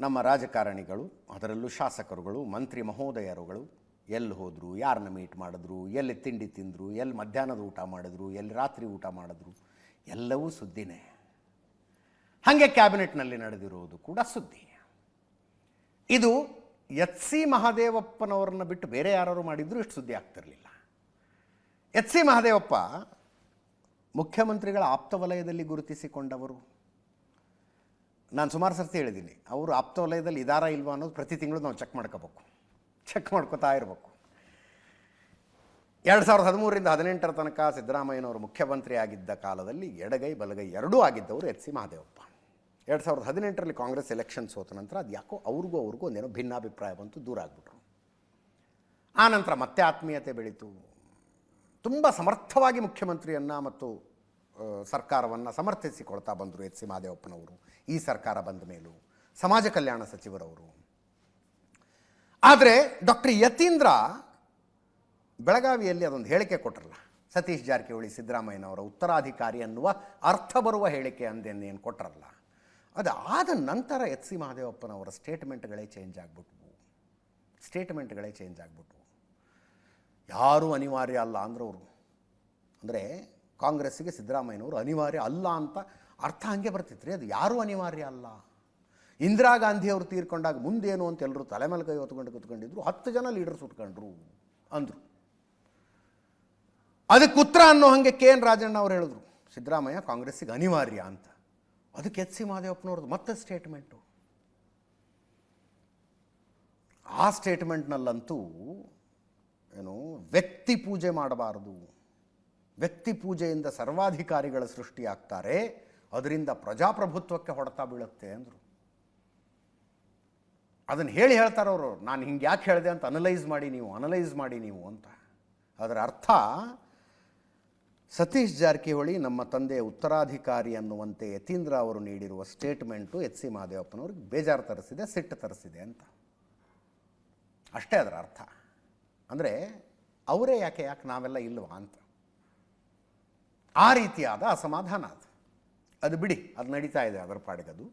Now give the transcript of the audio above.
ನಮ್ಮ ರಾಜಕಾರಣಿಗಳು, ಅದರಲ್ಲೂ ಶಾಸಕರುಗಳು, ಮಂತ್ರಿ ಮಹೋದಯರುಗಳು ಎಲ್ಲಿ ಹೋದರು, ಯಾರನ್ನ ಮೀಟ್ ಮಾಡಿದ್ರು, ಎಲ್ಲಿ ತಿಂಡಿ ತಿಂದರು, ಎಲ್ಲಿ ಮಧ್ಯಾಹ್ನದ ಊಟ ಮಾಡಿದ್ರು, ಎಲ್ಲಿ ರಾತ್ರಿ ಊಟ ಮಾಡಿದ್ರು, ಎಲ್ಲವೂ ಸುದ್ದಿನೇ. ಹಾಗೆ ಕ್ಯಾಬಿನೆಟ್ನಲ್ಲಿ ನಡೆದಿರುವುದು ಕೂಡ ಸುದ್ದಿ. ಇದು ಎಚ್ ಸಿ ಮಹದೇವಪ್ಪನವ್ರನ್ನ ಬಿಟ್ಟು ಬೇರೆ ಯಾರು ಮಾಡಿದ್ರು ಇಷ್ಟು ಸುದ್ದಿ ಆಗ್ತಿರಲಿಲ್ಲ. ಎಚ್ ಸಿ ಮಹದೇವಪ್ಪ ಮುಖ್ಯಮಂತ್ರಿಗಳ ಆಪ್ತ ವಲಯದಲ್ಲಿ ಗುರುತಿಸಿಕೊಂಡವರು. ನಾನು ಸುಮಾರು ಸರ್ತಿ ಹೇಳಿದ್ದೀನಿ, ಅವರು ಆಪ್ತ ವಲಯದಲ್ಲಿ ಇದಾರಾ ಇಲ್ವಾ ಅನ್ನೋದು ಪ್ರತಿ ತಿಂಗಳು ನಾವು ಚೆಕ್ ಮಾಡ್ಕೋತಾ ಇರಬೇಕು. 2013ರಿಂದ 2018 ತನಕ ಸಿದ್ದರಾಮಯ್ಯನವರು ಮುಖ್ಯಮಂತ್ರಿ ಆಗಿದ್ದ ಕಾಲದಲ್ಲಿ ಎಡಗೈ ಬಲಗೈ ಎರಡೂ ಆಗಿದ್ದವರು ಎಚ್ ಸಿ ಮಹದೇವಪ್ಪ. 2018ರಲ್ಲಿ ಕಾಂಗ್ರೆಸ್ ಎಲೆಕ್ಷನ್ ಸೋತ ನಂತರ ಅದು ಯಾಕೋ ಅವ್ರಿಗೂ ಒಂದೇನೋ ಭಿನ್ನಾಭಿಪ್ರಾಯ ಬಂತು, ದೂರ ಆಗಿಬಿಟ್ರು. ಆ ನಂತರ ಮತ್ತೆ ಆತ್ಮೀಯತೆ ಬೆಳೀತು. ತುಂಬ ಸಮರ್ಥವಾಗಿ ಮುಖ್ಯಮಂತ್ರಿಯನ್ನು ಮತ್ತು ಸರ್ಕಾರವನ್ನು ಸಮರ್ಥಿಸಿಕೊಳ್ತಾ ಬಂದರು ಎಚ್ ಸಿ ಮಹದೇವಪ್ಪನವರು. ಈ ಸರ್ಕಾರ ಬಂದ ಮೇಲೂ ಸಮಾಜ ಕಲ್ಯಾಣ ಸಚಿವರವರು. ಆದರೆ ಡಾಕ್ಟರ್ ಯತೀಂದ್ರ ಬೆಳಗಾವಿಯಲ್ಲಿ ಅದೊಂದು ಹೇಳಿಕೆ ಕೊಟ್ಟರಲ್ಲ, ಸತೀಶ್ ಜಾರಕಿಹೊಳಿ ಸಿದ್ದರಾಮಯ್ಯನವರ ಉತ್ತರಾಧಿಕಾರಿ ಅನ್ನುವ ಅರ್ಥ ಬರುವ ಹೇಳಿಕೆ ಅಂದೇನು ಕೊಟ್ಟರಲ್ಲ, ಅದು ಆದ ನಂತರ ಎಚ್ ಸಿ ಮಹದೇವಪ್ಪನವರ ಸ್ಟೇಟ್ಮೆಂಟ್ಗಳೇ ಚೇಂಜ್ ಆಗಿಬಿಟ್ವು. ಯಾರೂ ಅನಿವಾರ್ಯ ಅಲ್ಲ ಅಂದ್ರವರು. ಅಂದರೆ ಕಾಂಗ್ರೆಸ್ಸಿಗೆ ಸಿದ್ದರಾಮಯ್ಯನವರು ಅನಿವಾರ್ಯ ಅಲ್ಲ ಅಂತ ಅರ್ಥ ಹಾಗೆ ಬರ್ತಿತ್ತು ರೀ. ಅದು ಯಾರೂ ಅನಿವಾರ್ಯ ಅಲ್ಲ. ಇಂದಿರಾ ಗಾಂಧಿಯವರು ತೀರ್ಕೊಂಡಾಗ ಮುಂದೇನು ಅಂತ ಎಲ್ಲರೂ ತಲೆ ಮೇಲೆ ಕೈ ಹೊತ್ಕೊಂಡು ಕೂತ್ಕೊಂಡಿದ್ರು. 10 ಜನ ಲೀಡರ್ಸ್ ಉಟ್ಕೊಂಡ್ರು ಅಂದರು. ಅದಕ್ಕೆ ಉತ್ತರ ಅನ್ನೋ ಹಾಗೆ ಕೆ ಎನ್ ರಾಜಣ್ಣ ಅವರು ಹೇಳಿದ್ರು, ಸಿದ್ದರಾಮಯ್ಯ ಕಾಂಗ್ರೆಸ್ಸಿಗೆ ಅನಿವಾರ್ಯ ಅಂತ. ಅದಕ್ಕೆ ಎಚ್ ಸಿ ಮಹದೇವಪ್ಪನವ್ರದ್ದು ಮತ್ತೆ ಸ್ಟೇಟ್ಮೆಂಟು. ಆ ಸ್ಟೇಟ್ಮೆಂಟ್ನಲ್ಲಂತೂ ಏನು, ವ್ಯಕ್ತಿ ಪೂಜೆ ಮಾಡಬಾರದು, ವ್ಯಕ್ತಿ ಪೂಜೆಯಿಂದ ಸರ್ವಾಧಿಕಾರಿಗಳ ಸೃಷ್ಟಿಯಾಗ್ತಾರೆ, ಅದರಿಂದ ಪ್ರಜಾಪ್ರಭುತ್ವಕ್ಕೆ ಹೊಡೆತ ಬೀಳುತ್ತೆ ಅಂದರು. ಅದನ್ನು ಹೇಳ್ತಾರವರು, ನಾನು ಹಿಂಗೆ ಯಾಕೆ ಹೇಳಿದೆ ಅಂತ ಅನಲೈಸ್ ಮಾಡಿ ನೀವು ಅಂತ. ಅದರ ಅರ್ಥ ಸತೀಶ್ ಜಾರಕಿಹೊಳಿ ನಮ್ಮ ತಂದೆಯ ಉತ್ತರಾಧಿಕಾರಿ ಅನ್ನುವಂತೆ ಯತೀಂದ್ರ ಅವರು ನೀಡಿರುವ ಸ್ಟೇಟ್ಮೆಂಟು ಎಚ್ ಸಿ ಮಹದೇವಪ್ಪನವ್ರಿಗೆ ಬೇಜಾರು ತರಿಸಿದೆ, ಸಿಟ್ಟು ತರಿಸಿದೆ ಅಂತ ಅಷ್ಟೇ ಅದರ ಅರ್ಥ. ಅಂದರೆ ಅವರೇ ಯಾಕೆ ನಾವೆಲ್ಲ ಇಲ್ವಾ ಅಂತ ಆ ರೀತಿಯಾದ ಅಸಮಾಧಾನ. ಅದು ಬಿಡಿ, ಅದು ನಡೀತಾ ಇದೆ ಅದರ ಪಾಡಿಗದು.